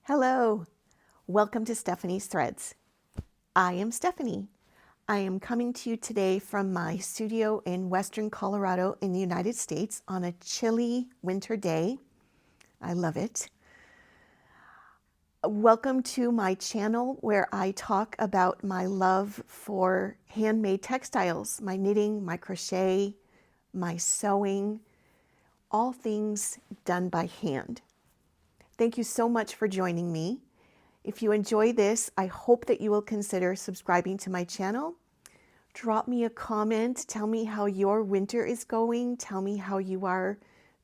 Hello, welcome to Stephanie's Threads. I am Stephanie. I am coming to you today from my studio in Western Colorado in the United States on a chilly winter day. I love it. Welcome to my channel where I talk about my love for handmade textiles, my knitting, my crochet, my sewing, all things done by hand. Thank you so much for joining me. If you enjoy this, I hope that you will consider subscribing to my channel. Drop me a comment. Tell me how your winter is going. Tell me how you are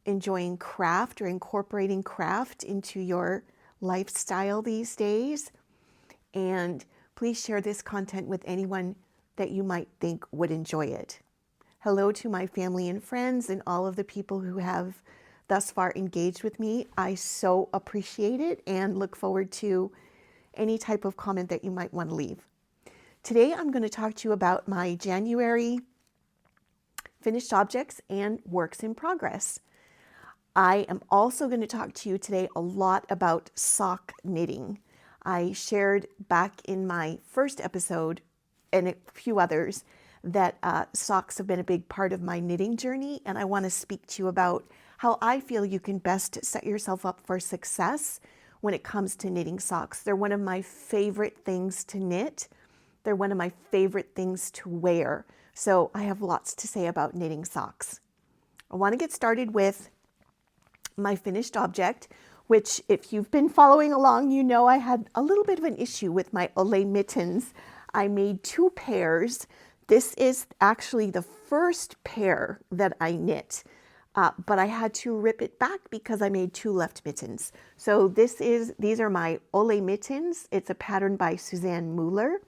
enjoying craft or incorporating craft into your lifestyle these days. And please share this content with anyone that you might think would enjoy it. Hello to my family and friends and all of the people who have thus far engaged with me. I so appreciate it and look forward to any type of comment that you might want to leave. Today I'm going to talk to you about my January finished objects and works in progress. I am also going to talk to you today a lot about sock knitting. I shared back in my first episode and a few others that socks have been a big part of my knitting journey, and I want to speak to you about how I feel you can best set yourself up for success when it comes to knitting socks. They're one of my favorite things to knit. They're one of my favorite things to wear. So I have lots to say about knitting socks. I want to get started with my finished object, which if you've been following along, you know I had a little bit of an issue with my OLE Mittens. I made two pairs. This is actually the first pair that I knit. But I had to rip it back because I made two left mittens. So these are my OLE Mittens. It's a pattern by Suzanne Mueller.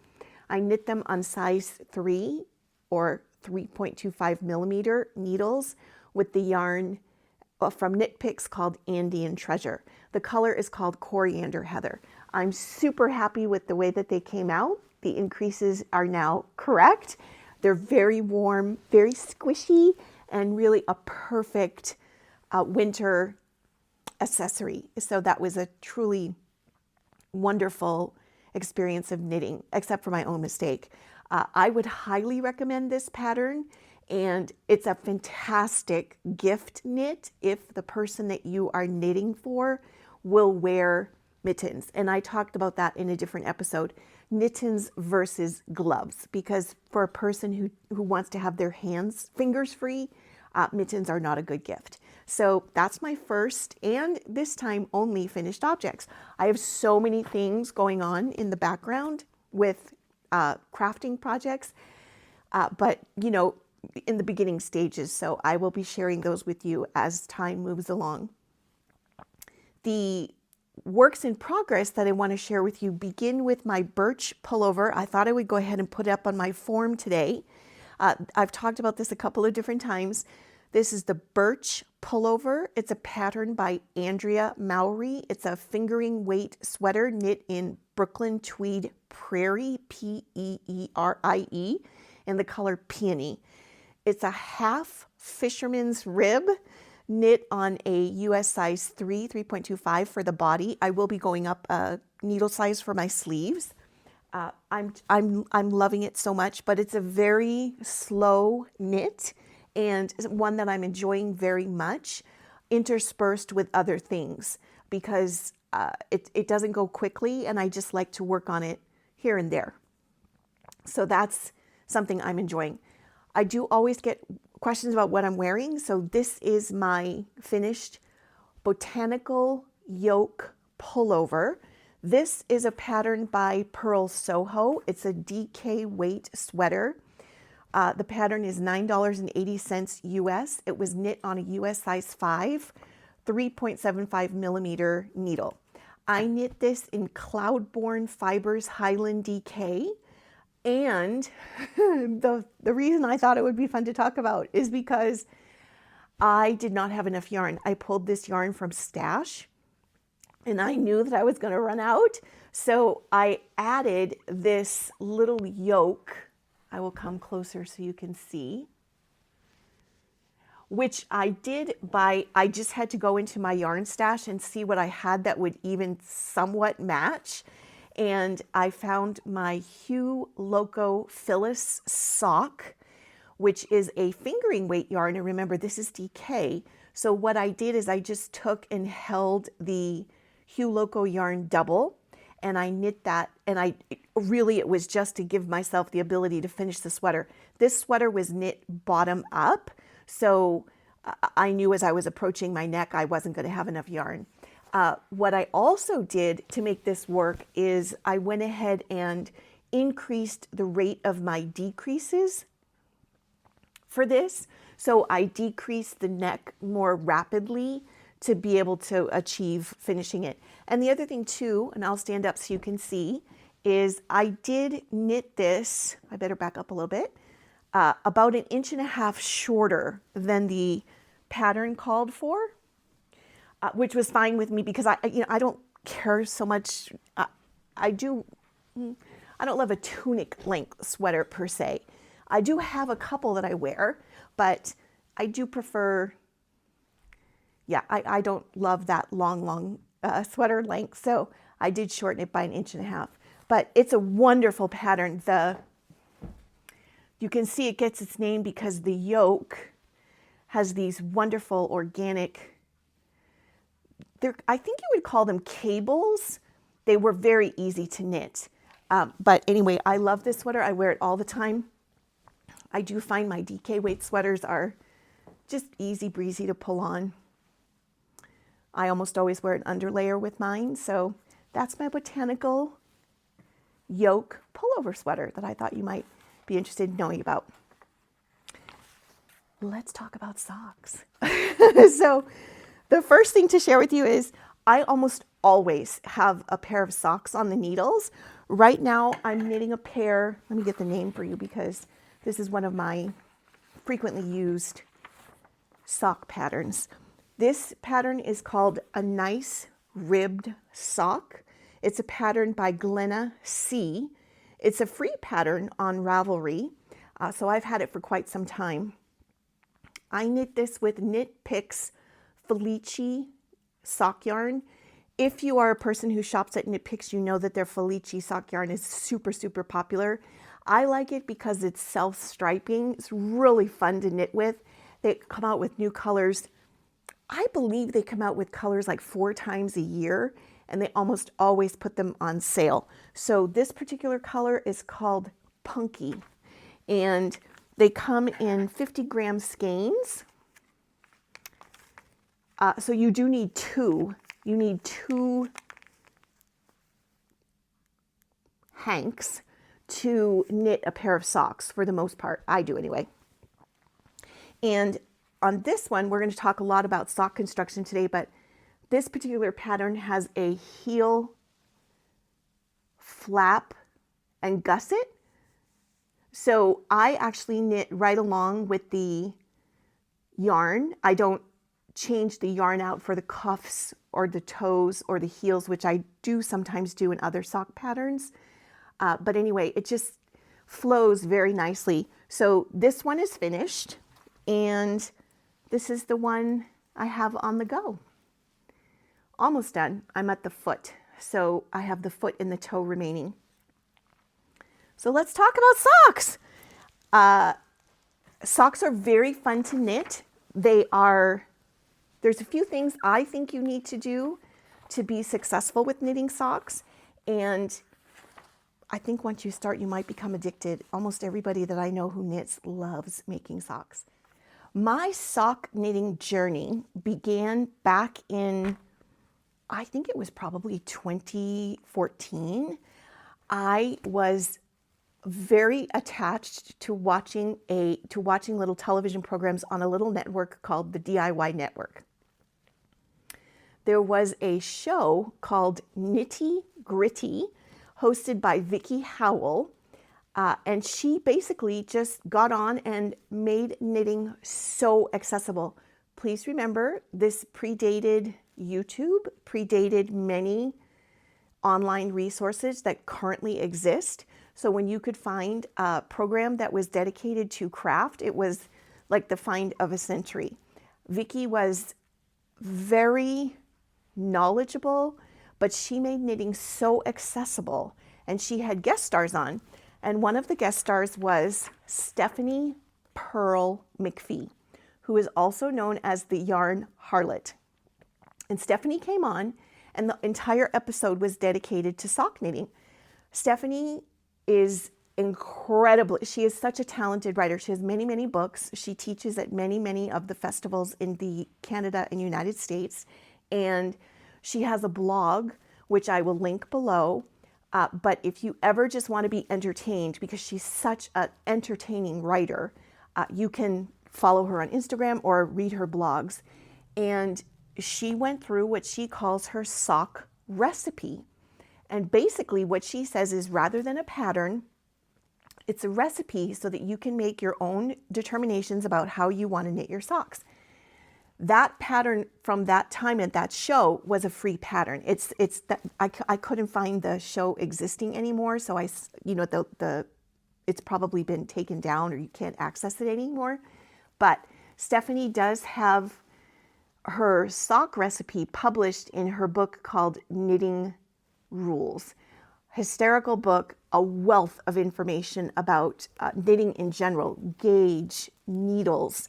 I knit them on size 3 or 3.25 millimeter needles with the yarn from Knit Picks called Andean Treasure. The color is called Coriander Heather. I'm super happy with the way that they came out. The increases are now correct. They're very warm, very squishy, and really a perfect winter accessory. So that was a truly wonderful experience of knitting, except for my own mistake. I would highly recommend this pattern, and it's a fantastic gift knit if the person that you are knitting for will wear mittens. And I talked about that in a different episode. Mittens versus gloves, because for a person who wants to have their fingers free, mittens are not a good gift. So that's my first and this time only finished objects. I have so many things going on in the background with crafting projects, but you know, in the beginning stages. So I will be sharing those with you as time moves along. The works in progress that I want to share with you begin with my Birch Pullover. I thought I would go ahead and put it up on my form today. I've talked about this a couple of different times. This is the Birch Pullover. It's a pattern by Andrea Mowry. It's a fingering weight sweater knit in Brooklyn Tweed Prairie, P-E-E-R-I-E, and the color Peony. It's a half fisherman's rib knit on a US size 3.25 for the body. I will be going up a needle size for my sleeves. I'm loving it so much, but it's a very slow knit and one that I'm enjoying very much, interspersed with other things, because it doesn't go quickly, and I just like to work on it here and there. So that's something I'm enjoying. I do always get questions about what I'm wearing. So this is my finished Botanical Yoke pullover. This is a pattern by Pearl Soho. It's a DK weight sweater. The pattern is $9.80 US. It was knit on a US size 5, 3.75 millimeter needle. I knit this in Cloudborne Fibers Highland DK. And the reason I thought it would be fun to talk about is because I did not have enough yarn. I pulled this yarn from Stash, and I knew that I was going to run out. So I added this little yoke. I will come closer so you can see. which I did I just had to go into my yarn stash and see what I had that would even somewhat match. And I found my Hue Loco Phyllis sock, which is a fingering weight yarn. And remember, this is DK. So what I did is I just took and held the Hue Loco yarn double, and I knit that, and it was just to give myself the ability to finish the sweater. This sweater was knit bottom up, so I knew as I was approaching my neck, I wasn't going to have enough yarn. What I also did to make this work is I went ahead and increased the rate of my decreases for this. So I decreased the neck more rapidly to be able to achieve finishing it. And the other thing too, and I'll stand up so you can see, is I did knit this, I better back up a little bit, about 1.5 inches shorter than the pattern called for, which was fine with me because I don't care so much. I don't love a tunic length sweater per se. I do have a couple that I wear, but I do prefer, I don't love that long sweater length. So I did shorten it by 1.5 inches, but it's a wonderful pattern. You can see it gets its name because the yoke has these wonderful organic, I think you would call them cables. They were very easy to knit. But anyway, I love this sweater. I wear it all the time. I do find my DK weight sweaters are just easy breezy to pull on. I almost always wear an underlayer with mine. So that's my Botanical Yoke pullover sweater that I thought you might be interested in knowing about. Let's talk about socks. So the first thing to share with you is I almost always have a pair of socks on the needles. Right now I'm knitting a pair. Let me get the name for you because this is one of my frequently used sock patterns. This pattern is called A Nice Ribbed Sock. It's a pattern by Glenna C. It's a free pattern on Ravelry, so I've had it for quite some time. I knit this with Knit Picks Felici sock yarn. If you are a person who shops at Knit Picks, you know that their Felici sock yarn is super, super popular. I like it because it's self-striping. It's really fun to knit with. They come out with new colors. I believe they come out with colors like 4 times a year, and they almost always put them on sale. So this particular color is called Punky, and they come in 50-gram skeins. So you do need 2. You need 2 hanks to knit a pair of socks for the most part. I do anyway. And on this one, we're going to talk a lot about sock construction today, but this particular pattern has a heel, flap, and gusset. So I actually knit right along with the yarn. I don't change the yarn out for the cuffs or the toes or the heels, which I do sometimes do in other sock patterns. But anyway, it just flows very nicely. So this one is finished, and this is the one I have on the go. Almost done. I'm at the foot, so I have the foot and the toe remaining. So let's talk about socks. Socks are very fun to knit. There's a few things I think you need to do to be successful with knitting socks, and I think once you start, you might become addicted. Almost everybody that I know who knits loves making socks. My sock knitting journey began back in, I think it was probably 2014. I was very attached to watching little television programs on a little network called the DIY Network. There was a show called Knitty Gritty, hosted by Vicki Howell, and she basically just got on and made knitting so accessible. Please remember, this predated YouTube, predated many online resources that currently exist. So when you could find a program that was dedicated to craft, it was like the find of a century. Vicki was very knowledgeable, but she made knitting so accessible, and she had guest stars on. And one of the guest stars was Stephanie Pearl-McPhee, who is also known as the Yarn Harlot. And Stephanie came on, and the entire episode was dedicated to sock knitting. Stephanie is incredible. She is such a talented writer. She has many, many books. She teaches at many, many of the festivals in the Canada and United States. And she has a blog, which I will link below. But if you ever just want to be entertained, because she's such an entertaining writer, you can follow her on Instagram or read her blogs. And she went through what she calls her sock recipe. And basically what she says is, rather than a pattern, it's a recipe so that you can make your own determinations about how you want to knit your socks. That pattern from that time at that show was a free pattern. It's that I couldn't find the show existing anymore, so it's probably been taken down or you can't access it anymore. But Stephanie does have her sock recipe published in her book called Knitting Rules. Hysterical book, a wealth of information about knitting in general, gauge, needles,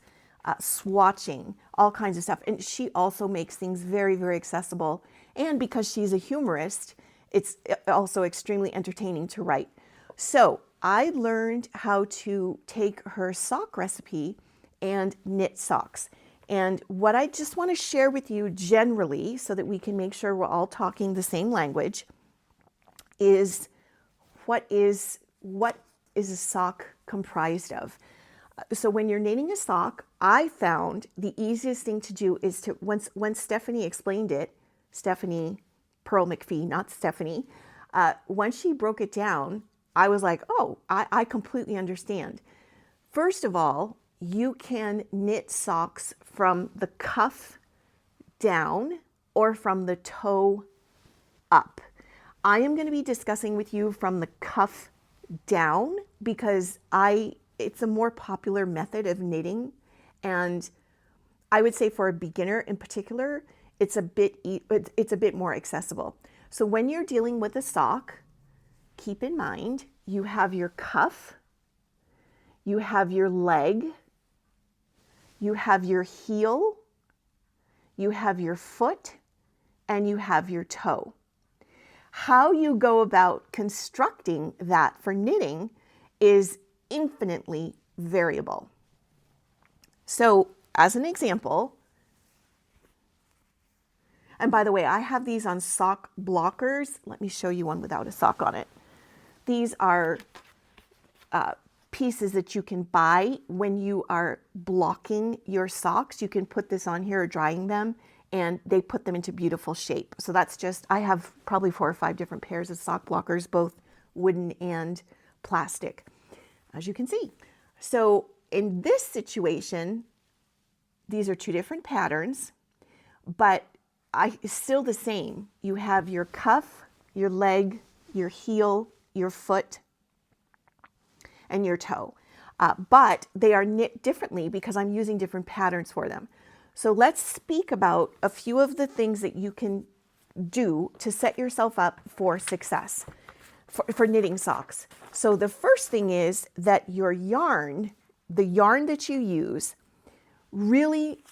swatching, all kinds of stuff. And she also makes things very, very accessible. And because she's a humorist, it's also extremely entertaining to write. So I learned how to take her sock recipe and knit socks. And what I just want to share with you generally, so that we can make sure we're all talking the same language, is what is a sock comprised of. So when you're knitting a sock, I found the easiest thing to do is to, when Stephanie explained it, Stephanie Pearl-McPhee, not Stephanie, once she broke it down, I was like, oh, I completely understand. First of all, you can knit socks from the cuff down or from the toe up. I am going to be discussing with you from the cuff down because it's a more popular method of knitting, and I would say for a beginner in particular, it's a bit more accessible. So when you're dealing with a sock, keep in mind you have your cuff, you have your leg, you have your heel, you have your foot, and you have your toe. How you go about constructing that for knitting is infinitely variable. So as an example, and by the way, I have these on sock blockers. Let me show you one without a sock on it. These are pieces that you can buy when you are blocking your socks. You can put this on here or drying them, and they put them into beautiful shape. So that's just, I have probably 4 or 5 different pairs of sock blockers, both wooden and plastic, as you can see. So in this situation, these are 2 different patterns, but still the same. You have your cuff, your leg, your heel, your foot, and your toe. But they are knit differently because I'm using different patterns for them. So let's speak about a few of the things that you can do to set yourself up for success for knitting socks. So the first thing is that your yarn, the yarn that you use, really,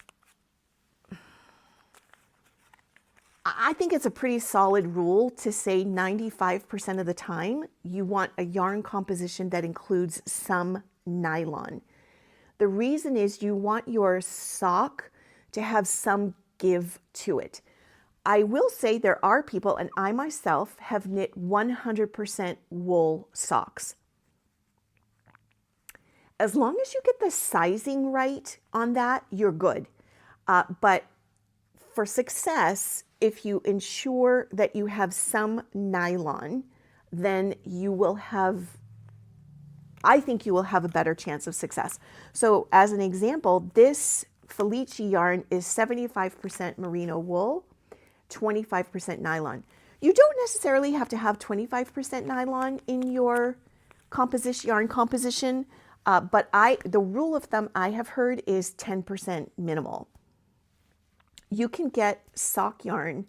I think it's a pretty solid rule to say 95% of the time you want a yarn composition that includes some nylon. The reason is you want your sock to have some give to it. I will say there are people, and I myself have knit 100% wool socks. As long as you get the sizing right on that, you're good. But for success, if you ensure that you have some nylon, then you will have, I think you will have a better chance of success. So as an example, this Felice yarn is 75% merino wool, 25% nylon. You don't necessarily have to have 25% nylon in your yarn composition. But the rule of thumb I have heard is 10% minimal. You can get sock yarn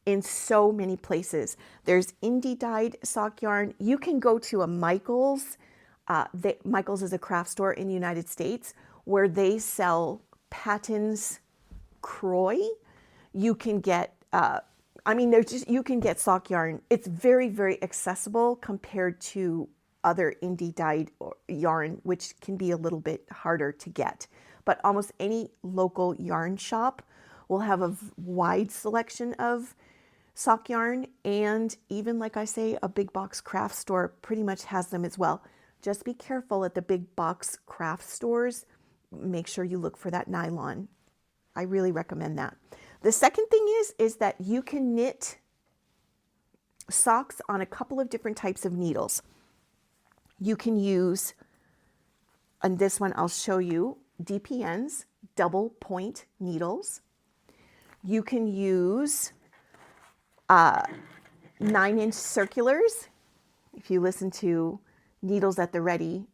in so many places. There's indie dyed sock yarn. You can go to a Michael's. Michael's is a craft store in the United States where they sell Patton's Croy. You can get, you can get sock yarn. It's very, very accessible compared to other indie dyed yarn, which can be a little bit harder to get. But almost any local yarn shop will have a wide selection of sock yarn, and even, like I say, a big box craft store pretty much has them as well. Just be careful at the big box craft stores. Make sure you look for that nylon. I really recommend that. The second thing is that you can knit socks on a couple of different types of needles. You can use, on this one I'll show you, DPNs, double point needles. You can use 9-inch circulars. If you listen to Needles at the Ready,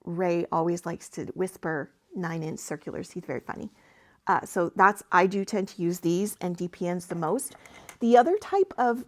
Ray always likes to whisper 9-inch circulars. He's very funny. So I do tend to use these and DPNs the most. The other type of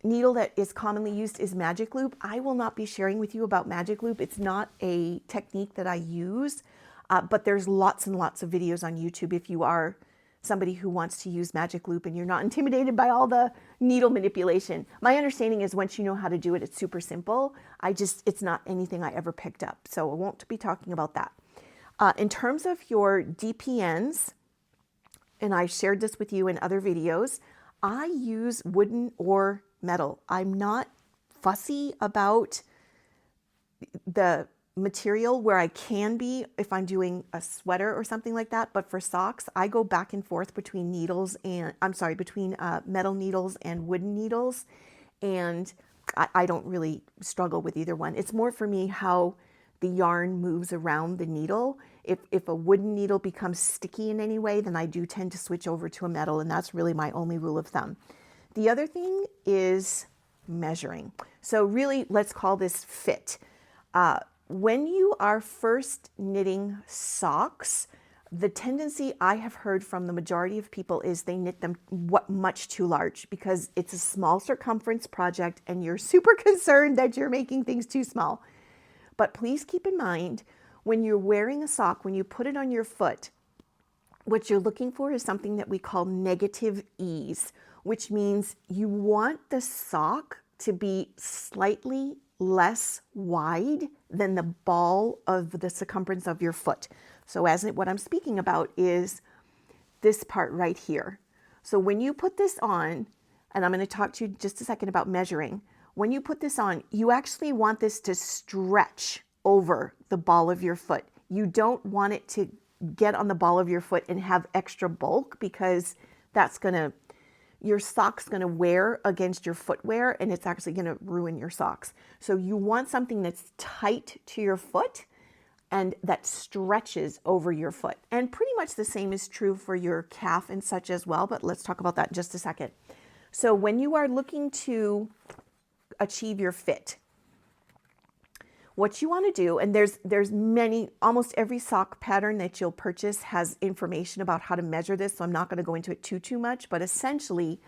needle that is commonly used is magic loop. I will not be sharing with you about magic loop. It's not a technique that I use, but there's lots and lots of videos on YouTube if you are somebody who wants to use magic loop and you're not intimidated by all the needle manipulation. My understanding is once you know how to do it, it's super simple. It's not anything I ever picked up, so I won't be talking about that. In terms of your DPNs, and I shared this with you in other videos, I use wooden or metal. I'm not fussy about the material where I can be if I'm doing a sweater or something like that, but for socks, I go back and forth between between metal needles and wooden needles, and I don't really struggle with either one. It's more for me how the yarn moves around the needle. If a wooden needle becomes sticky in any way, then I do tend to switch over to a metal, and that's really my only rule of thumb. The other thing is measuring. So really, let's call this fit. When you are first knitting socks, the tendency I have heard from the majority of people is they knit them much too large because it's a small circumference project and you're super concerned that you're making things too small. But please keep in mind, when you're wearing a sock, when you put it on your foot, what you're looking for is something that we call negative ease, which means you want the sock to be slightly less wide than the ball of the circumference of your foot. So what I'm speaking about is this part right here. So when you put this on, and I'm going to talk to you just a second about measuring, when you put this on, you actually want this to stretch over the ball of your foot. You don't want it to get on the ball of your foot and have extra bulk, because your sock's going to wear against your footwear and it's actually going to ruin your socks. So you want something that's tight to your foot and that stretches over your foot. And pretty much the same is true for your calf and such as well, but let's talk about that in just a second. So when you are looking to achieve your fit, what you want to do, and there's many, almost every sock pattern that you'll purchase has information about how to measure this, so I'm not going to go into it too much, but essentially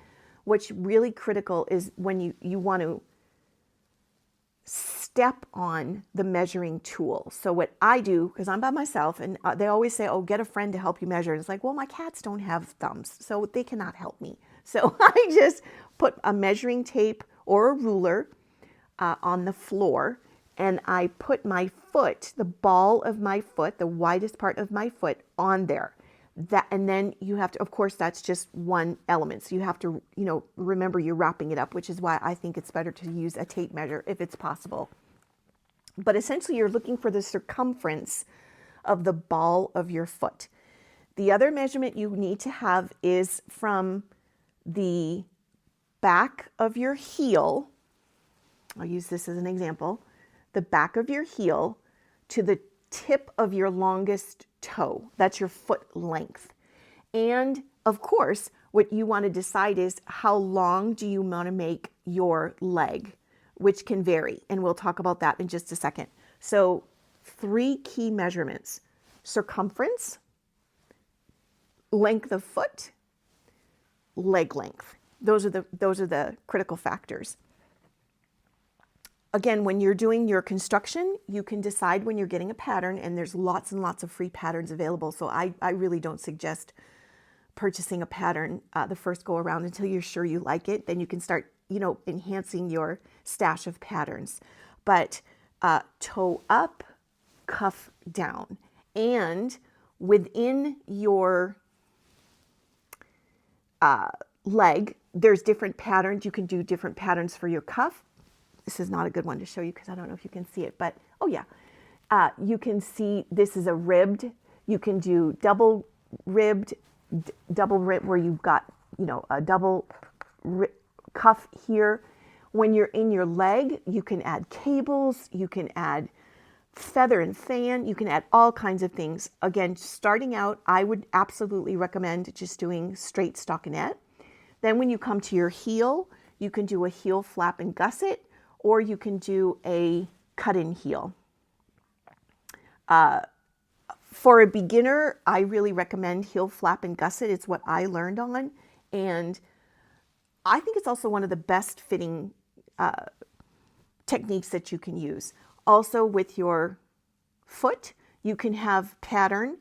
what's really critical is when you want to step on the measuring tool. So what I do, because I'm by myself, and they always say, oh, get a friend to help you measure. And it's like, well, my cats don't have thumbs, so they cannot help me. So I just put a measuring tape or a ruler on the floor, and I put my foot, the ball of my foot, the widest part of my foot, on there. And then you have to, of course, that's just one element. So you have to, remember you're wrapping it up, which is why I think it's better to use a tape measure if it's possible. But essentially you're looking for the circumference of the ball of your foot. The other measurement you need to have is from the back of your heel. I'll use this as an example. The back of your heel to the tip of your longest toe. That's your foot length. And of course, what you want to decide is how long do you want to make your leg, which can vary. And we'll talk about that in just a second. So 3 key measurements: circumference, length of foot, leg length. Those are the critical factors. Again, when you're doing your construction, you can decide when you're getting a pattern, and there's lots and lots of free patterns available. So I really don't suggest purchasing a pattern the first go around until you're sure you like it. Then you can start, enhancing your stash of patterns. But toe up, cuff down. And within your leg, there's different patterns. You can do different patterns for your cuff. This is not a good one to show you because I don't know if you can see it, but oh yeah. You can see this is a ribbed. You can do double ribbed where you've got, a double cuff here. When you're in your leg, you can add cables, you can add feather and fan, you can add all kinds of things. Again, starting out, I would absolutely recommend just doing straight stockinette. Then when you come to your heel, you can do a heel flap and gusset, or you can do a cut-in heel. For a beginner, I really recommend heel flap and gusset. It's what I learned on, and I think it's also one of the best fitting techniques that you can use. Also with your foot, you can have pattern.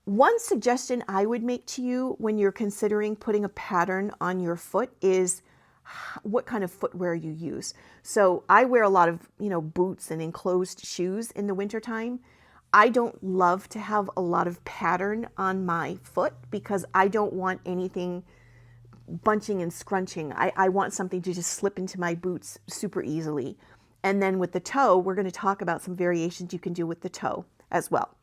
One suggestion I would make to you when you're considering putting a pattern on your foot is what kind of footwear you use. So I wear a lot of, boots and enclosed shoes in the wintertime. I don't love to have a lot of pattern on my foot because I don't want anything bunching and scrunching. I want something to just slip into my boots super easily. And then with the toe, we're going to talk about some variations you can do with the toe as well.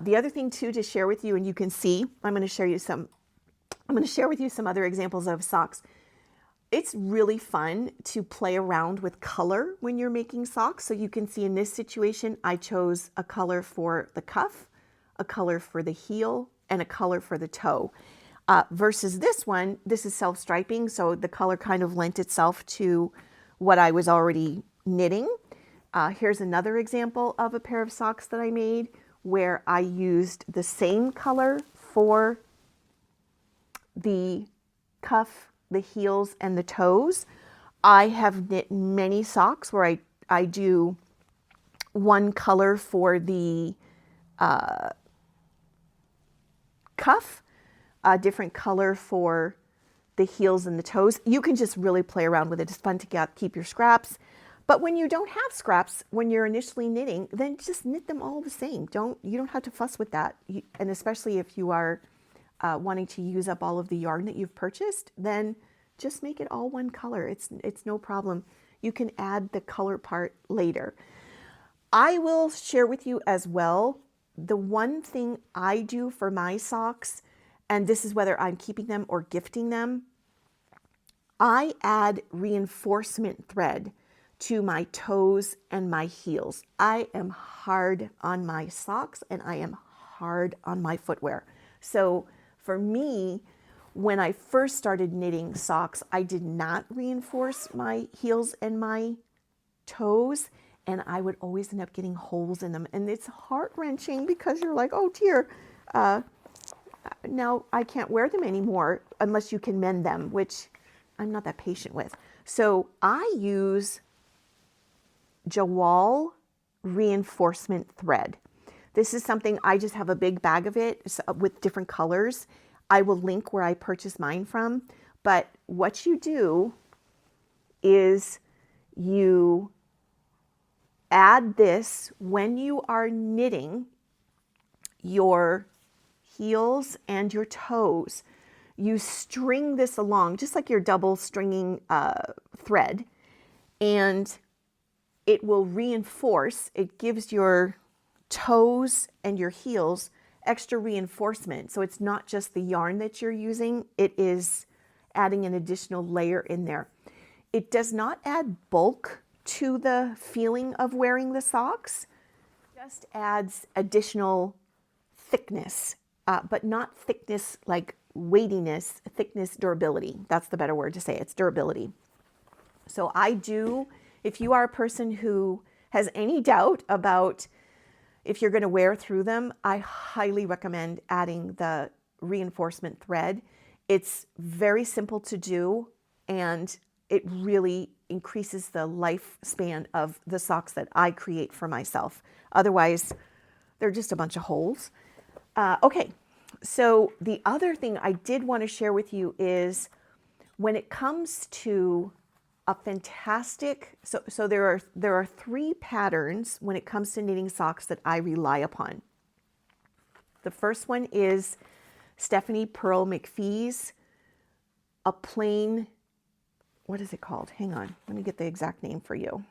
The other thing too to share with you, and you can see, I'm going to share with you some other examples of socks. It's really fun to play around with color when you're making socks. So you can see in this situation, I chose a color for the cuff, a color for the heel, and a color for the toe. Versus this one, this is self-striping, so the color kind of lent itself to what I was already knitting. Here's another example of a pair of socks that I made where I used the same color for the cuff, the heels, and the toes. I have knit many socks where I do one color for the cuff, a different color for the heels and the toes. You can just really play around with it. It's fun to keep your scraps. But when you don't have scraps, when you're initially knitting, then just knit them all the same. You don't have to fuss with that. And especially if you are wanting to use up all of the yarn that you've purchased, then just make it all one color. It's no problem. You can add the color part later. I will share with you as well, the one thing I do for my socks, and this is whether I'm keeping them or gifting them, I add reinforcement thread to my toes and my heels. I am hard on my socks and I am hard on my footwear. So for me, when I first started knitting socks, I did not reinforce my heels and my toes, and I would always end up getting holes in them. And it's heart-wrenching because you're like, oh dear, now I can't wear them anymore unless you can mend them, which I'm not that patient with. So I use Jawal reinforcement thread. This is something, I just have a big bag of it with different colors. I will link where I purchased mine from. But what you do is you add this when you are knitting your heels and your toes. You string this along, just like you're double stringing thread, and it will reinforce. It gives your toes and your heels extra reinforcement. So it's not just the yarn that you're using, it is adding an additional layer in there. It does not add bulk to the feeling of wearing the socks, it just adds additional thickness, but not thickness like weightiness, thickness, durability. That's the better word to say. It's durability. So I do, if you are a person who has any doubt about if you're going to wear through them, I highly recommend adding the reinforcement thread. It's very simple to do, and it really increases the lifespan of the socks that I create for myself. Otherwise, they're just a bunch of holes. Okay, so the other thing I did want to share with you is when it comes to a fantastic, so there are 3 patterns when it comes to knitting socks that I rely upon. The first one is Stephanie Pearl-McPhee's a plain, what is it called? Hang on, let me get the exact name for you.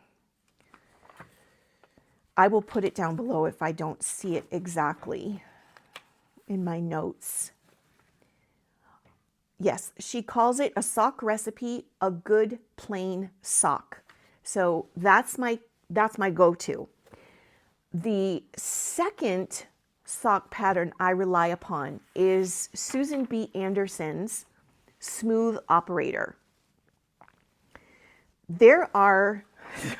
I will put it down below if I don't see it exactly in my notes. Yes, she calls it a sock recipe, a good plain sock. So that's my go-to. The second sock pattern I rely upon is Susan B. Anderson's Smooth Operator. There are,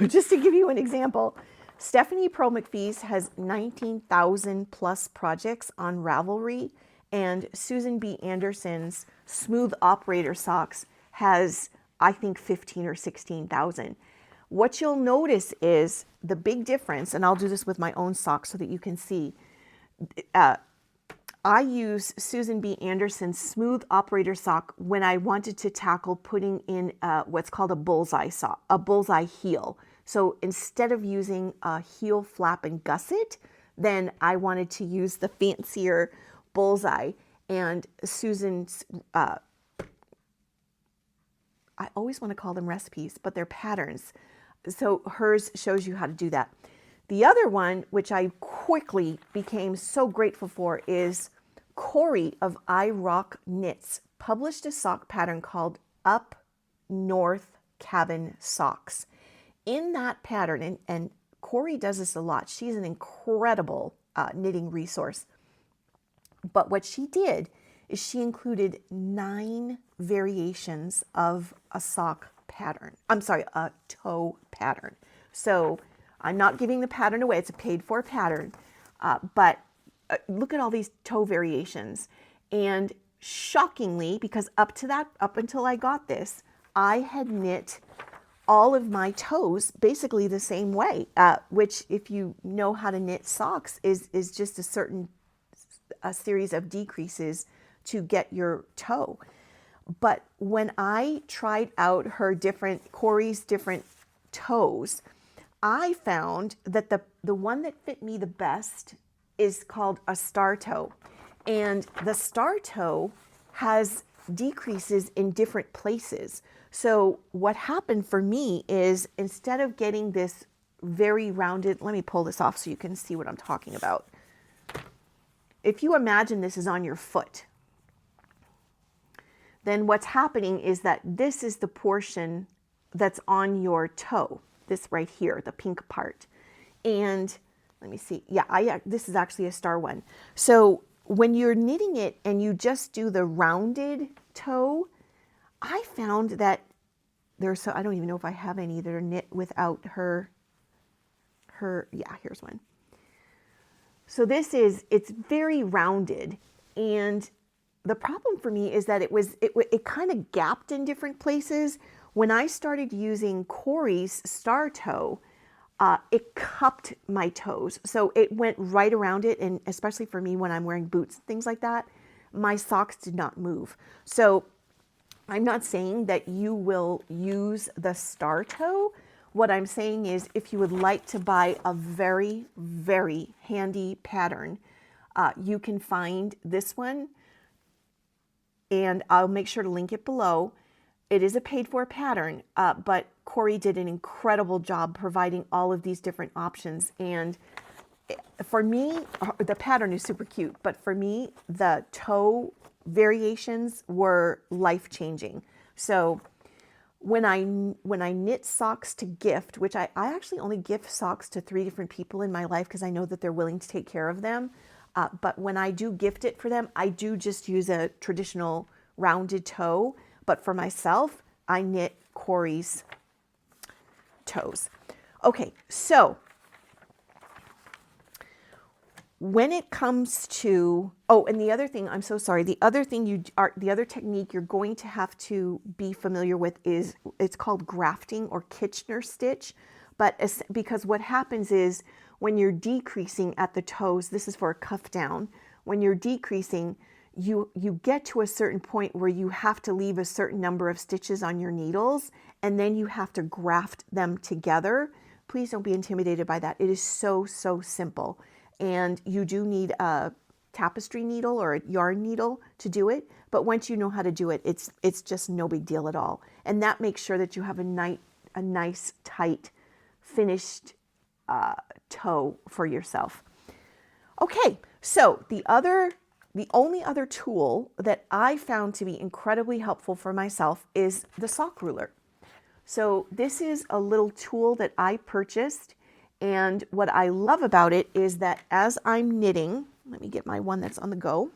just to give you an example, Stephanie Pearl-McPhee has 19,000 plus projects on Ravelry, and Susan B. Anderson's Smooth Operator socks has, I think, 15 or 16,000. What you'll notice is the big difference, and I'll do this with my own socks so that you can see. I use Susan B. Anderson's Smooth Operator sock when I wanted to tackle putting in what's called a bullseye sock, a bullseye heel. So instead of using a heel flap and gusset, then I wanted to use the fancier bullseye. And Susan's, I always want to call them recipes, but they're patterns. So hers shows you how to do that. The other one, which I quickly became so grateful for, is Corey of I Rock Knits published a sock pattern called Up North Cabin Socks. In that pattern, and Corey does this a lot, she's an incredible knitting resource. But what she did is she included 9 variations of a sock pattern. I'm sorry, a toe pattern. So I'm not giving the pattern away. It's a paid for pattern. But look at all these toe variations. And shockingly, because up until I got this, I had knit all of my toes basically the same way, which if you know how to knit socks is just a series of decreases to get your toe. But when I tried out Corey's different toes, I found that the one that fit me the best is called a star toe. And the star toe has decreases in different places. So what happened for me is instead of getting this very rounded, let me pull this off so you can see what I'm talking about. If you imagine this is on your foot, then what's happening is that this is the portion that's on your toe, this right here, the pink part. And let me see, yeah, this is actually a star one. So when you're knitting it and you just do the rounded toe, I found that I don't even know if I have any that are knit without yeah, here's one. So it's very rounded, and the problem for me is that it kind of gapped in different places. When I started using Corey's star toe, it cupped my toes. So it went right around it, and especially for me when I'm wearing boots and things like that, my socks did not move. So I'm not saying that you will use the star toe. What I'm saying is if you would like to buy a very, very handy pattern, you can find this one, and I'll make sure to link it below. It is a paid for pattern, but Corey did an incredible job providing all of these different options. And for me, the pattern is super cute, but for me, the toe variations were life-changing. So when I knit socks to gift, which I actually only gift socks to 3 different people in my life because I know that they're willing to take care of them. But when I do gift it for them, I do just use a traditional rounded toe. But for myself, I knit Corey's toes. Okay, so When it comes to, oh, and the other thing, I'm so sorry, the other technique you're going to have to be familiar with is, it's called grafting or Kitchener stitch. But because what happens is when you're decreasing at the toes, this is for a cuff down, when you're decreasing, you get to a certain point where you have to leave a certain number of stitches on your needles, and then you have to graft them together. Please don't be intimidated by that. It is so, so simple. And you do need a tapestry needle or a yarn needle to do it. But once you know how to do it, it's just no big deal at all. And that makes sure that you have a nice, tight, finished toe for yourself. Okay, so the only other tool that I found to be incredibly helpful for myself is the sock ruler. So this is a little tool that I purchased. And what I love about it is that as I'm knitting, let me get my one that's on the go,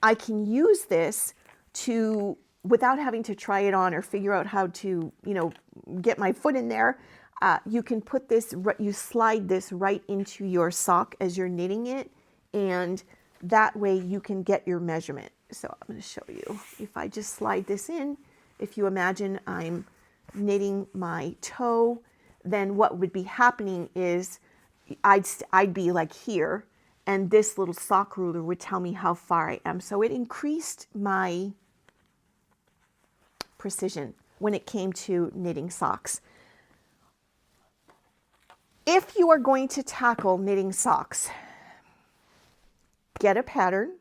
I can use this to, without having to try it on or figure out how to, get my foot in there, you can put this, you slide this right into your sock as you're knitting it, and that way you can get your measurement. So I'm going to show you. If I just slide this in, if you imagine I'm knitting my toe, then what would be happening is I'd be like here, and this little sock ruler would tell me how far I am. So it increased my precision when it came to knitting socks. If you are going to tackle knitting socks, get a pattern,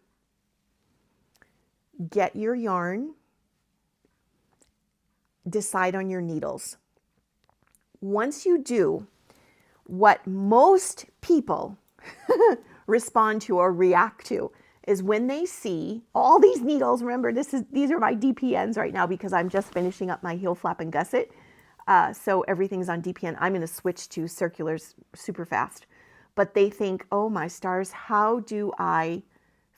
get your yarn, decide on your needles. Once you do, what most people respond to or react to is when they see all these needles. Remember, these are my DPNs right now because I'm just finishing up my heel flap and gusset. So everything's on DPN. I'm going to switch to circulars super fast. But they think, oh my stars, how do I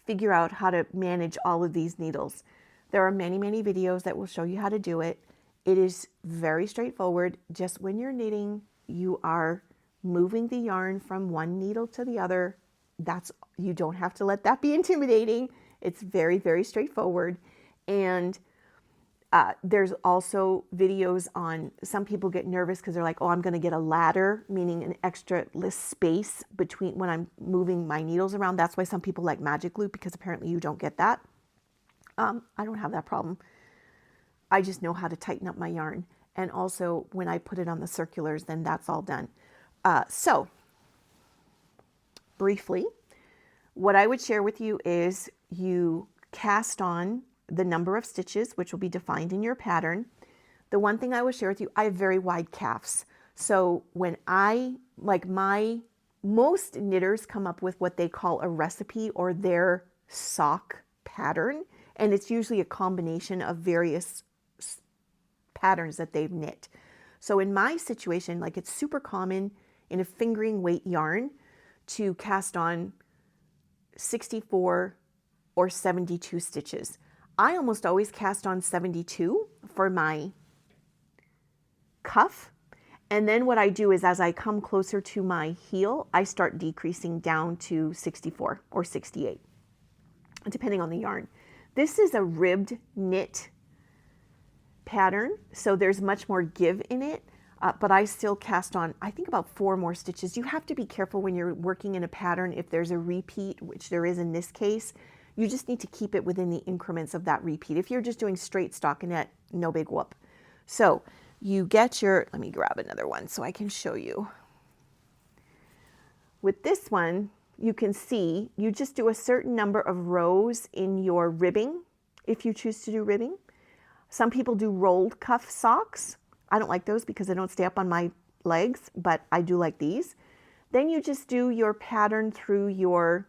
figure out how to manage all of these needles? There are many, many videos that will show you how to do it. It is very straightforward. Just when you're knitting, you are moving the yarn from one needle to the other. You don't have to let that be intimidating. It's very, very straightforward. And there's also videos on, some people get nervous because they're like, oh, I'm going to get a ladder, meaning an extra less space between when I'm moving my needles around. That's why some people like magic loop, because apparently you don't get that. I don't have that problem. I just know how to tighten up my yarn. And also when I put it on the circulars, then that's all done. So briefly, what I would share with you is you cast on the number of stitches, which will be defined in your pattern. The one thing I will share with you, I have very wide calves. So when most knitters come up with what they call a recipe or their sock pattern, and it's usually a combination of various patterns that they've knit. So in my situation, it's super common in a fingering weight yarn to cast on 64 or 72 stitches. I almost always cast on 72 for my cuff. And then what I do is as I come closer to my heel, I start decreasing down to 64 or 68, depending on the yarn. This is a ribbed knit pattern, so there's much more give in it, but I still cast on, I think, about 4 more stitches. You have to be careful when you're working in a pattern if there's a repeat, which there is in this case. You just need to keep it within the increments of that repeat. If you're just doing straight stockinette, no big whoop. So you get your, let me grab another one so I can show you. With this one, you can see you just do a certain number of rows in your ribbing, if you choose to do ribbing. Some people do rolled cuff socks. I don't like those because they don't stay up on my legs, but I do like these. Then you just do your pattern through your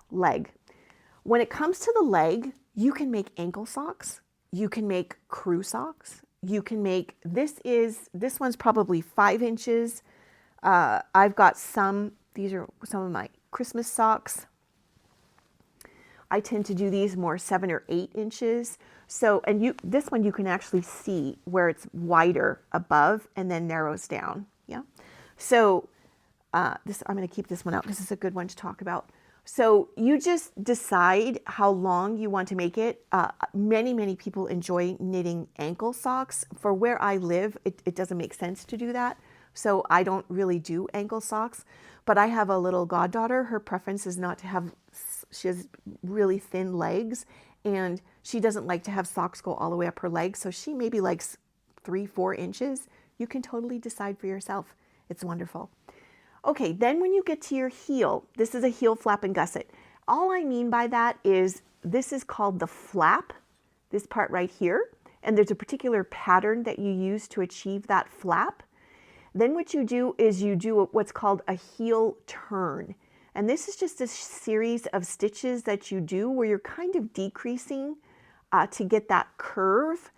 leg. When it comes to the leg, you can make ankle socks. You can make crew socks. You can make, this one's probably 5 inches. I've got these are some of my Christmas socks. I tend to do these more 7 or 8 inches. So, and this one you can actually see where it's wider above and then narrows down. Yeah. So I'm going to keep this one out because this is a good one to talk about. So you just decide how long you want to make it. Many people enjoy knitting ankle socks. For where I live, it doesn't make sense to do that. So I don't really do ankle socks. But I have a little goddaughter. Her preference is not to have, she has really thin legs. And she doesn't like to have socks go all the way up her legs. So she maybe likes 3-4 inches. You can totally decide for yourself. It's wonderful. Okay, then when you get to your heel, this is a heel flap and gusset. All I mean by that is this is called the flap, this part right here, and there's a particular pattern that you use to achieve that flap. Then what you do is you do what's called a heel turn. And this is just a series of stitches that you do where you're kind of decreasing to get that curve.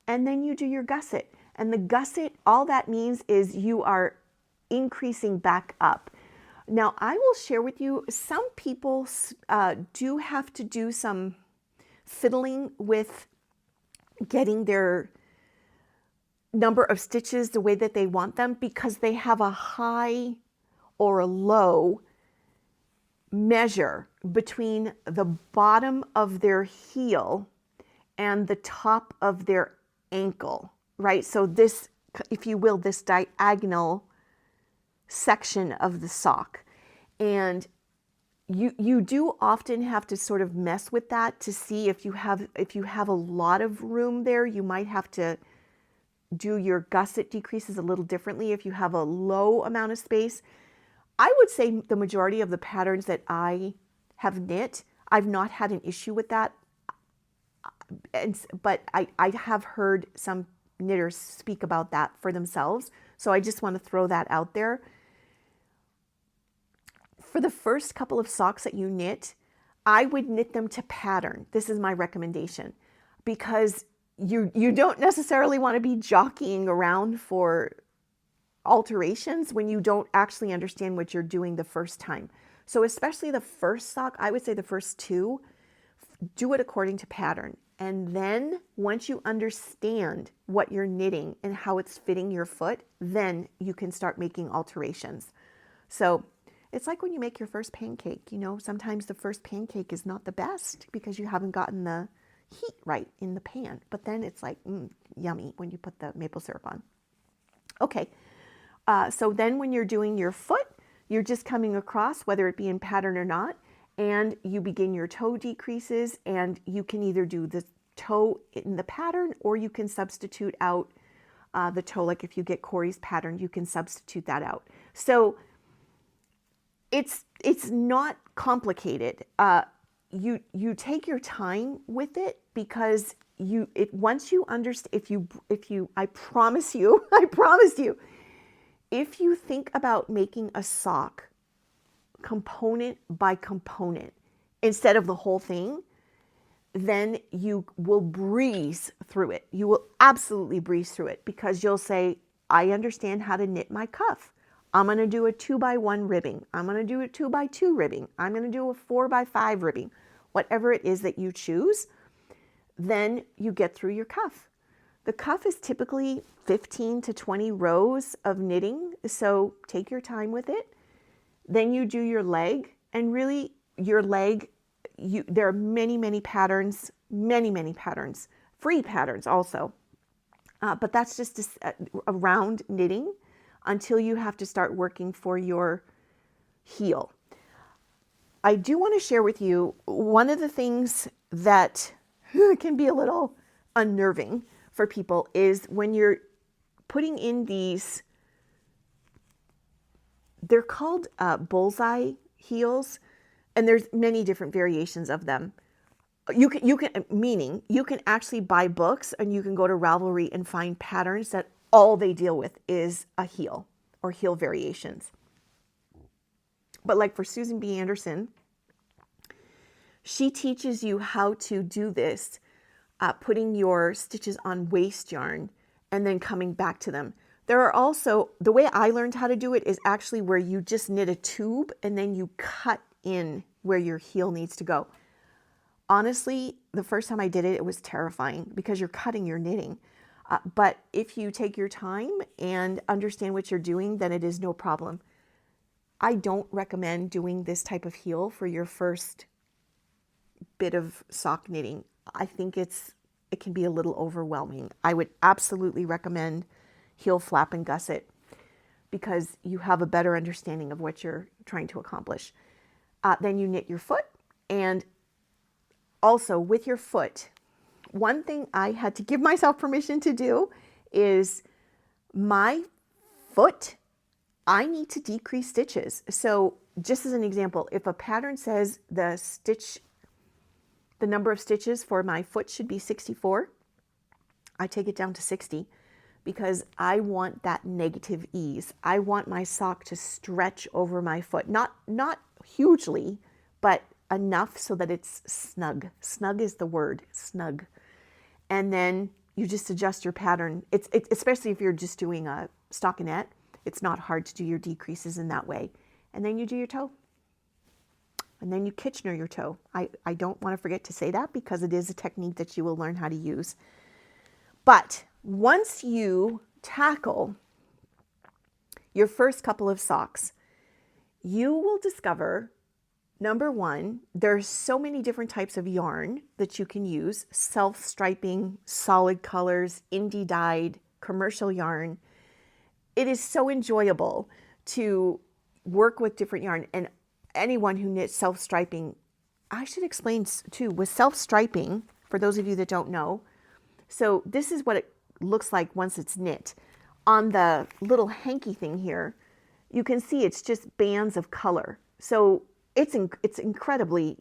And then you do your gusset. And the gusset, all that means is you are increasing back up. Now, I will share with you, some people do have to do some fiddling with getting their number of stitches the way that they want them because they have a high or a low measure between the bottom of their heel and the top of their ankle, right? So this, if you will, this diagonal section of the sock. And you do often have to sort of mess with that to see if you have a lot of room there. You might have to do your gusset decreases a little differently if you have a low amount of space. I would say the majority of the patterns that I have knit, I've not had an issue with that. But I have heard some knitters speak about that for themselves. So I just want to throw that out there. For the first couple of socks that you knit, I would knit them to pattern. This is my recommendation, because you don't necessarily want to be jockeying around for alterations when you don't actually understand what you're doing the first time. So especially the first sock, I would say the first two, do it according to pattern. And then once you understand what you're knitting and how it's fitting your foot, then you can start making alterations. So it's like when you make your first pancake, you know, sometimes the first pancake is not the best because you haven't gotten the heat right in the pan, but then it's like yummy when you put the maple syrup on. Okay, so then when you're doing your foot, you're just coming across, whether it be in pattern or not, and you begin your toe decreases, and you can either do the toe in the pattern or you can substitute out the toe. Like if you get Corey's pattern, you can substitute that out. So it's not complicated. You take your time with it because once you understand, I promise you, if you think about making a sock component by component instead of the whole thing, then you will breeze through it. You will absolutely breeze through it because you'll say, I understand how to knit my cuff. I'm going to do a 2x1 ribbing. I'm going to do a 2x2 ribbing. I'm going to do a 4x5 ribbing. Whatever it is that you choose, then you get through your cuff. The cuff is typically 15 to 20 rows of knitting, so take your time with it. Then you do your leg, and really your leg, there are many patterns, many patterns, free patterns also. But that's just a round knitting until you have to start working for your heel. I do want to share with you one of the things that can be a little unnerving for people is when you're putting in these, they're called bullseye heels, and there's many different variations of them. You can actually buy books and you can go to Ravelry and find patterns that all they deal with is a heel or heel variations. But like for Susan B. Anderson, she teaches you how to do this, putting your stitches on waste yarn and then coming back to them. There are also, the way I learned how to do it is actually where you just knit a tube and then you cut in where your heel needs to go. Honestly, the first time I did it, it was terrifying because you're cutting your knitting. But if you take your time and understand what you're doing, then it is no problem. I don't recommend doing this type of heel for your first bit of sock knitting. I think it can be a little overwhelming. I would absolutely recommend heel flap and gusset because you have a better understanding of what you're trying to accomplish. Then you knit your foot, and also with your foot, one thing I had to give myself permission to do is my foot, I need to decrease stitches. So just as an example, if a pattern says the number of stitches for my foot should be 64, I take it down to 60 because I want that negative ease. I want my sock to stretch over my foot, not hugely, but enough so that it's snug. Snug is the word, snug. And then you just adjust your pattern. It's especially if you're just doing a stockinette, it's not hard to do your decreases in that way. And then you do your toe. And then you Kitchener your toe. I don't want to forget to say that because it is a technique that you will learn how to use. But once you tackle your first couple of socks, you will discover, number one, there's so many different types of yarn that you can use: self-striping, solid colors, indie dyed, commercial yarn. It is so enjoyable to work with different yarn. And anyone who knits self-striping, I should explain too, with self-striping, for those of you that don't know, so this is what it looks like once it's knit. On the little hanky thing here, you can see it's just bands of color. So it's incredibly,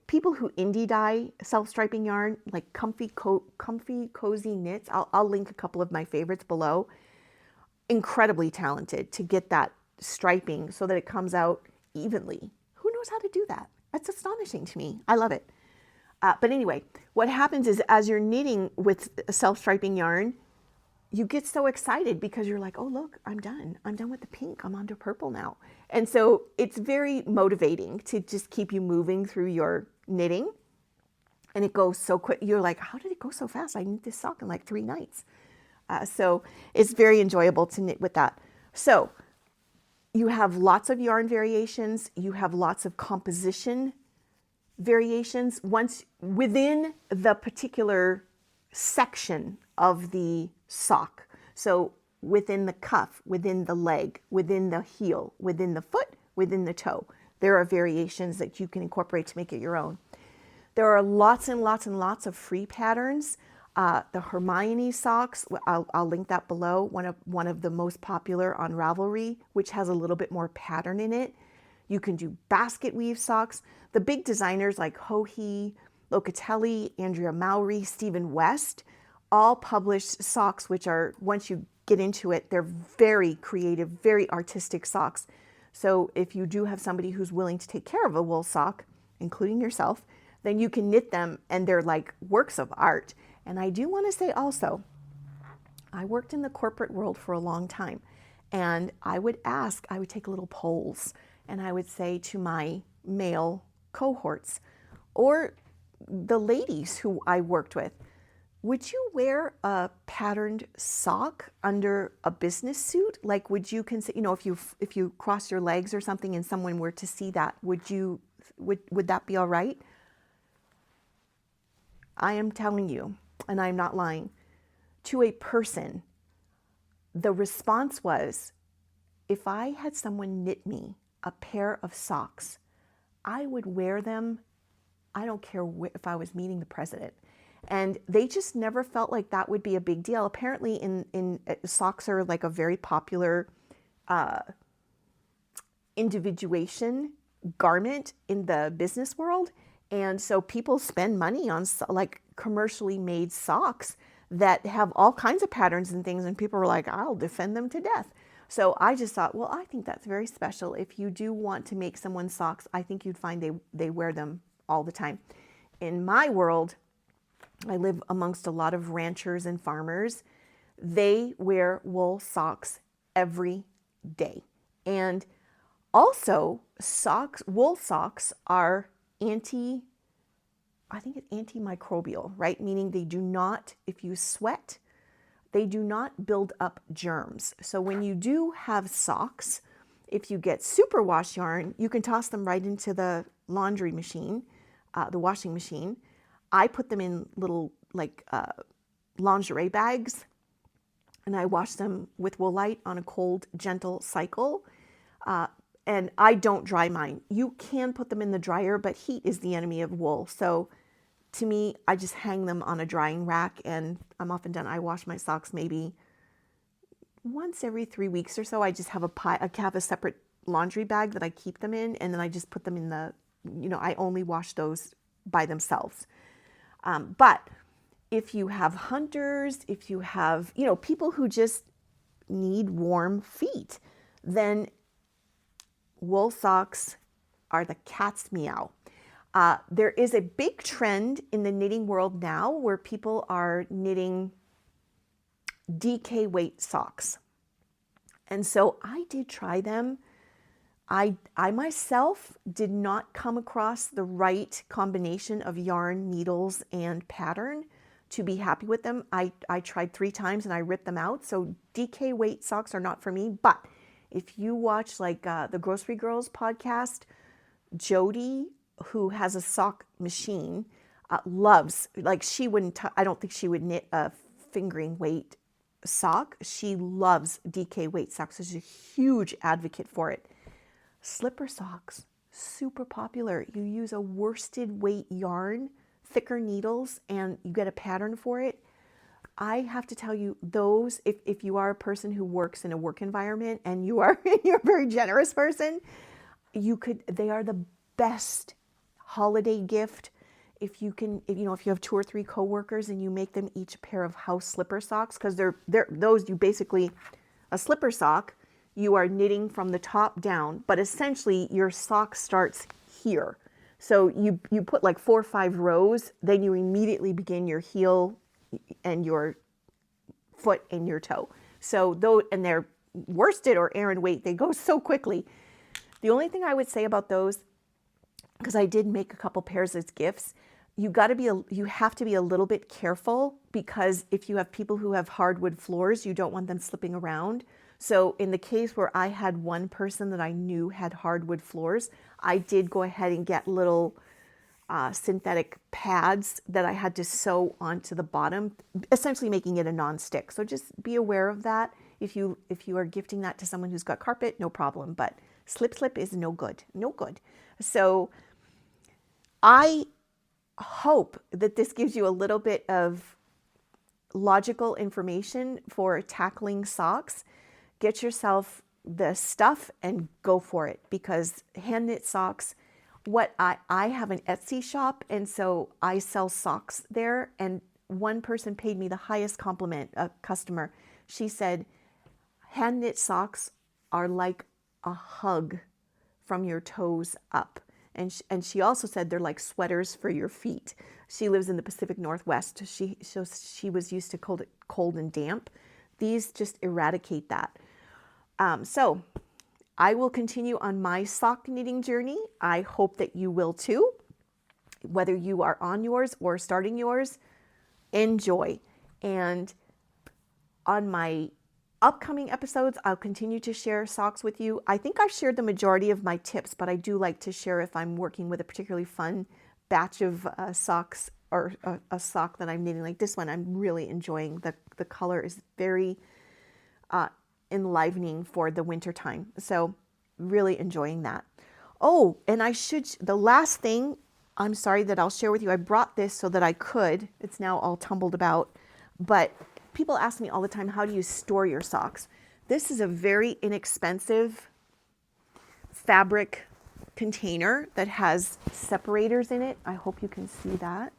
people who indie dye self-striping yarn, like comfy cozy knits, I'll link a couple of my favorites below, incredibly talented to get that striping so that it comes out evenly. Who knows how to do that? That's astonishing to me. I love it. But anyway, what happens is as you're knitting with self-striping yarn, you get so excited because you're like, oh, look, I'm done. I'm done with the pink. I'm on to purple now. And so it's very motivating to just keep you moving through your knitting. And it goes so quick. You're like, how did it go so fast? I knit this sock in like 3 nights. So it's very enjoyable to knit with that. So you have lots of yarn variations. You have lots of composition variations. Once within the particular section of the sock. So within the cuff, within the leg, within the heel, within the foot, within the toe, there are variations that you can incorporate to make it your own. There are lots and lots and lots of free patterns. The Hermione socks, I'll link that below, one of the most popular on Ravelry, which has a little bit more pattern in it. You can do basket weave socks. The big designers like Hohe, Locatelli, Andrea Mowry, Stephen West, all publish socks which are, once you get into it, they're very creative, very artistic socks. So if you do have somebody who's willing to take care of a wool sock, including yourself, then you can knit them and they're like works of art. And I do want to say also, I worked in the corporate world for a long time, and I would take little polls, and I would say to my male cohorts or the ladies who I worked with, would you wear a patterned sock under a business suit? Like, would you consider, if you cross your legs or something and someone were to see that, would that be all right? I am telling you, and I'm not lying, to a person, the response was, if I had someone knit me a pair of socks, I would wear them. I don't care if I was meeting the president. And they just never felt like that would be a big deal. Apparently socks are like a very popular individuation garment in the business world. And so people spend money on like commercially made socks that have all kinds of patterns and things. And people are like, I'll defend them to death. So I just thought, well, I think that's very special. If you do want to make someone socks, I think you'd find they wear them all the time. In my world, I live amongst a lot of ranchers and farmers. They wear wool socks every day. And also wool socks are antimicrobial, right? Meaning they do not, if you sweat, they do not build up germs. So when you do have socks, If you get superwash yarn, you can toss them right into the laundry machine, the washing machine. I put them in little like lingerie bags, and I wash them with Woolite on a cold, gentle cycle. And I don't dry mine. You can put them in the dryer, but heat is the enemy of wool. So to me, I just hang them on a drying rack and I'm often done. I wash my socks maybe once every 3 weeks or so. I just have I have a separate laundry bag that I keep them in, and then I just put them in the, I only wash those by themselves. But if you have hunters, if you have, people who just need warm feet, then wool socks are the cat's meow. There is a big trend in the knitting world now where people are knitting DK weight socks. And so I did try them. I myself did not come across the right combination of yarn, needles, and pattern to be happy with them. I tried 3 times and I ripped them out. So DK weight socks are not for me. But if you watch like the Grocery Girls podcast, Jody, who has a sock machine, loves, like she wouldn't, I don't think she would knit a fingering weight sock. She loves DK weight socks. She's a huge advocate for it. Slipper socks, super popular. You use a worsted weight yarn, thicker needles, and you get a pattern for it. I have to tell you, those, if you are a person who works in a work environment and you're a very generous person, they are the best holiday gift. If you have 2 or 3 coworkers and you make them each a pair of house slipper socks, because they're those, you basically, a slipper sock, you are knitting from the top down, but essentially your sock starts here. So you put like 4 or 5 rows, then you immediately begin your heel and your foot and your toe. So and they're worsted or Aran weight, they go so quickly. The only thing I would say about those, because I did make a couple pairs as gifts, you have to be a little bit careful, because if you have people who have hardwood floors, you don't want them slipping around. So in the case where I had one person that I knew had hardwood floors, I did go ahead and get little synthetic pads that I had to sew onto the bottom, essentially making it a non-stick. So just be aware of that. If you are gifting that to someone who's got carpet, no problem. But slip is no good, no good. So I hope that this gives you a little bit of logical information for tackling socks. Get yourself the stuff and go for it, because hand knit socks, I have an Etsy shop, and so I sell socks there, and one person paid me the highest compliment, a customer. She said, hand knit socks are like a hug from your toes up. And she also said they're like sweaters for your feet. She lives in the Pacific Northwest. She was used to cold and damp. These just eradicate that. So I will continue on my sock knitting journey. I hope that you will too. Whether you are on yours or starting yours, enjoy. And on my upcoming episodes, I'll continue to share socks with you. I think I've shared the majority of my tips, but I do like to share if I'm working with a particularly fun batch of socks, or a sock that I'm knitting. Like this one, I'm really enjoying. The color is very enlivening for the winter time. So really enjoying that. Oh, and the last thing, I'm sorry, that I'll share with you. I brought this so that I could. It's now all tumbled about, but people ask me all the time, how do you store your socks? This is a very inexpensive fabric container that has separators in it. I hope you can see that.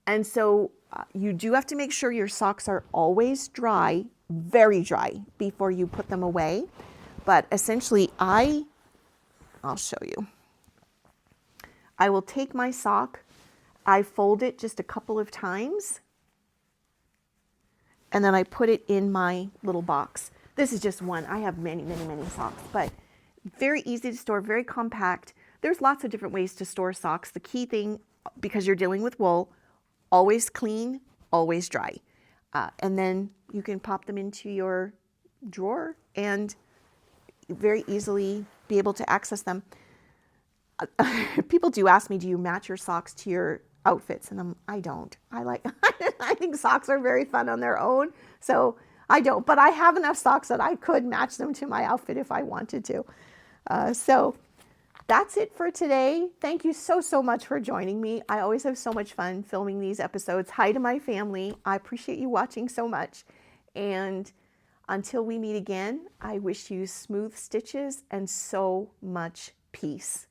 And so you do have to make sure your socks are always dry, very dry, before you put them away. But essentially, I'll show you. I will take my sock, I fold it just a couple of times, and then I put it in my little box. This is just one. I have many, many, many socks, but very easy to store, very compact. There's lots of different ways to store socks. The key thing, because you're dealing with wool, always clean, always dry. And then you can pop them into your drawer, and very easily be able to access them. People do ask me, do you match your socks to your outfits? And I don't. I think socks are very fun on their own. So I don't, but I have enough socks that I could match them to my outfit if I wanted to. So that's it for today. Thank you so, so much for joining me. I always have so much fun filming these episodes. Hi to my family. I appreciate you watching so much. And until we meet again, I wish you smooth stitches and so much peace.